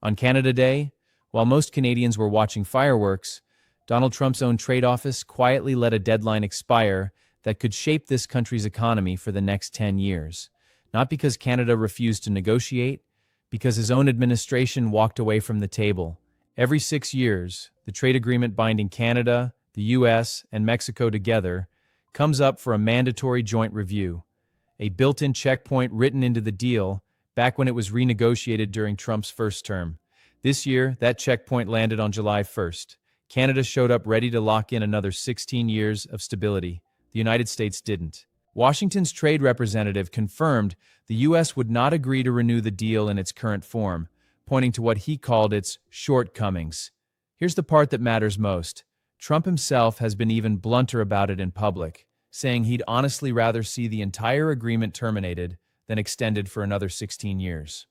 On Canada Day, while most Canadians were watching fireworks, Donald Trump's own trade office quietly let a deadline expire that could shape this country's economy for the next 10 years. Not because Canada refused to negotiate, because his own administration walked away from the table. Every 6 years, the trade agreement binding Canada, the US, and Mexico together comes up for a mandatory joint review, a built-in checkpoint written into the deal back when it was renegotiated during Trump's first term. This year, that checkpoint landed on July 1st. Canada showed up ready to lock in another 16 years of stability. The United States didn't. Washington's trade representative confirmed the U.S. would not agree to renew the deal in its current form, pointing to what he called its shortcomings. Here's the part that matters most. Trump himself has been even blunter about it in public, saying he'd honestly rather see the entire agreement terminated than extended for another 16 years.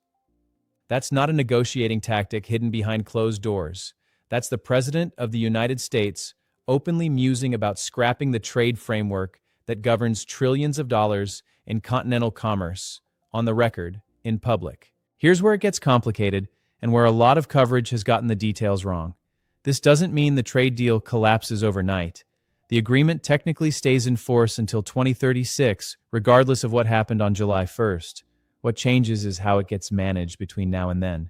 That's not a negotiating tactic hidden behind closed doors. That's the President of the United States openly musing about scrapping the trade framework that governs trillions of dollars in continental commerce, on the record, in public. Here's where it gets complicated and where a lot of coverage has gotten the details wrong. This doesn't mean the trade deal collapses overnight. The agreement technically stays in force until 2036, regardless of what happened on July 1st. What changes is how it gets managed between now and then.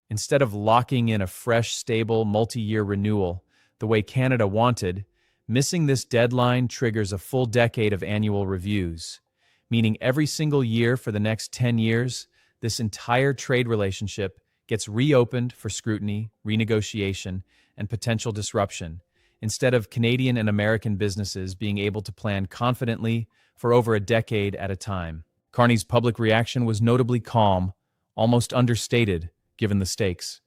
Instead of locking in a fresh, stable, multi-year renewal, the way Canada wanted, missing this deadline triggers a full decade of annual reviews, meaning every single year for the next 10 years, this entire trade relationship gets reopened for scrutiny, renegotiation, and potential disruption, instead of Canadian and American businesses being able to plan confidently for over a decade at a time. Carney's public reaction was notably calm, almost understated, given the stakes.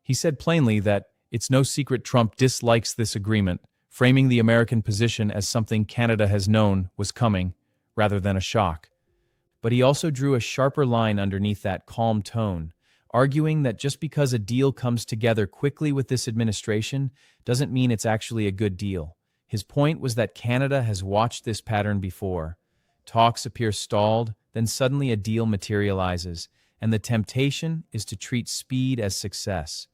He said plainly that it's no secret Trump dislikes this agreement, framing the American position as something Canada has known was coming, rather than a shock. But he also drew a sharper line underneath that calm tone, arguing that just because a deal comes together quickly with this administration doesn't mean it's actually a good deal. His point was that Canada has watched this pattern before. Talks appear stalled, then suddenly a deal materializes, and the temptation is to treat speed as success.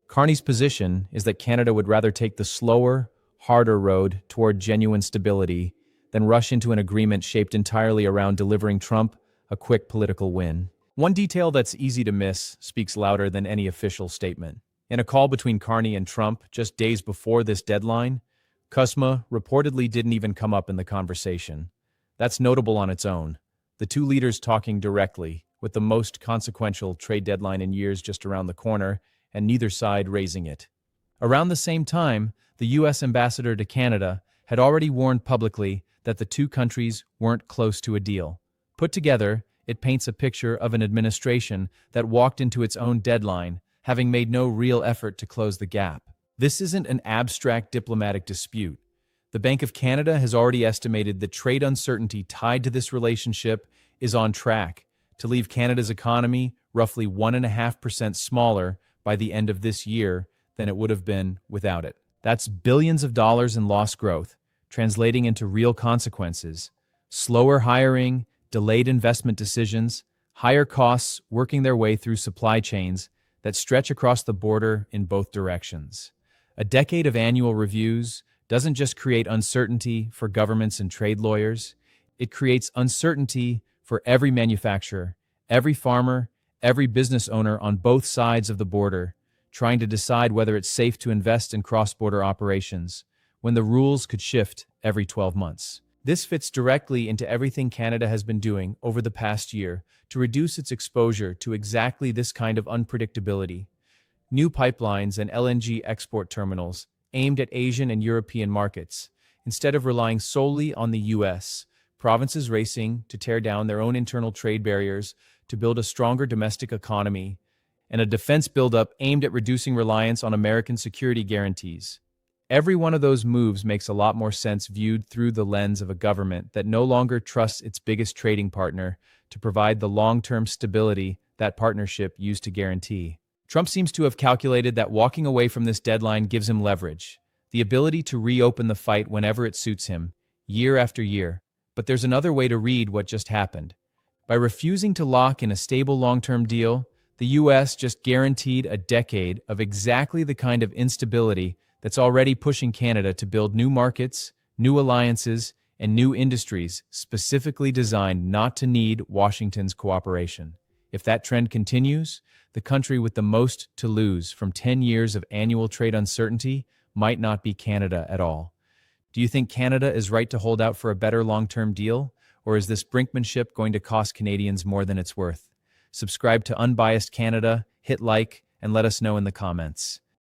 Carney's position is that Canada would rather take the slower, harder road toward genuine stability than rush into an agreement shaped entirely around delivering Trump a quick political win. One detail that's easy to miss speaks louder than any official statement. In a call between Carney and Trump just days before this deadline, CUSMA reportedly didn't even come up in the conversation. That's notable on its own. The two leaders talking directly, with the most consequential trade deadline in years just around the corner, and neither side raising it. Around the same time, the U.S. ambassador to Canada had already warned publicly that the two countries weren't close to a deal. Put together, it paints a picture of an administration that walked into its own deadline, having made no real effort to close the gap. This isn't an abstract diplomatic dispute. The Bank of Canada has already estimated that trade uncertainty tied to this relationship is on track to leave Canada's economy roughly 1.5% smaller by the end of this year than it would have been without it. That's billions of dollars in lost growth, translating into real consequences: slower hiring, delayed investment decisions, higher costs working their way through supply chains that stretch across the border in both directions. A decade of annual reviews doesn't just create uncertainty for governments and trade lawyers, it creates uncertainty for every manufacturer, every farmer, every business owner on both sides of the border, trying to decide whether it's safe to invest in cross-border operations when the rules could shift every 12 months. This fits directly into everything Canada has been doing over the past year to reduce its exposure to exactly this kind of unpredictability. New pipelines and LNG export terminals aimed at Asian and European markets, instead of relying solely on the U.S., provinces racing to tear down their own internal trade barriers to build a stronger domestic economy, and a defense buildup aimed at reducing reliance on American security guarantees. Every one of those moves makes a lot more sense viewed through the lens of a government that no longer trusts its biggest trading partner to provide the long-term stability that partnership used to guarantee. Trump seems to have calculated that walking away from this deadline gives him leverage, the ability to reopen the fight whenever it suits him, year after year. But there's another way to read what just happened. By refusing to lock in a stable long-term deal, The US just guaranteed a decade of exactly the kind of instability that's already pushing Canada to build new markets, new alliances, and new industries specifically designed not to need Washington's cooperation. If that trend continues, the country with the most to lose from 10 years of annual trade uncertainty might not be Canada at all. Do you think Canada is right to hold out for a better long-term deal, or is this brinkmanship going to cost Canadians more than it's worth? Subscribe to Unbiased Canada, hit like, and let us know in the comments.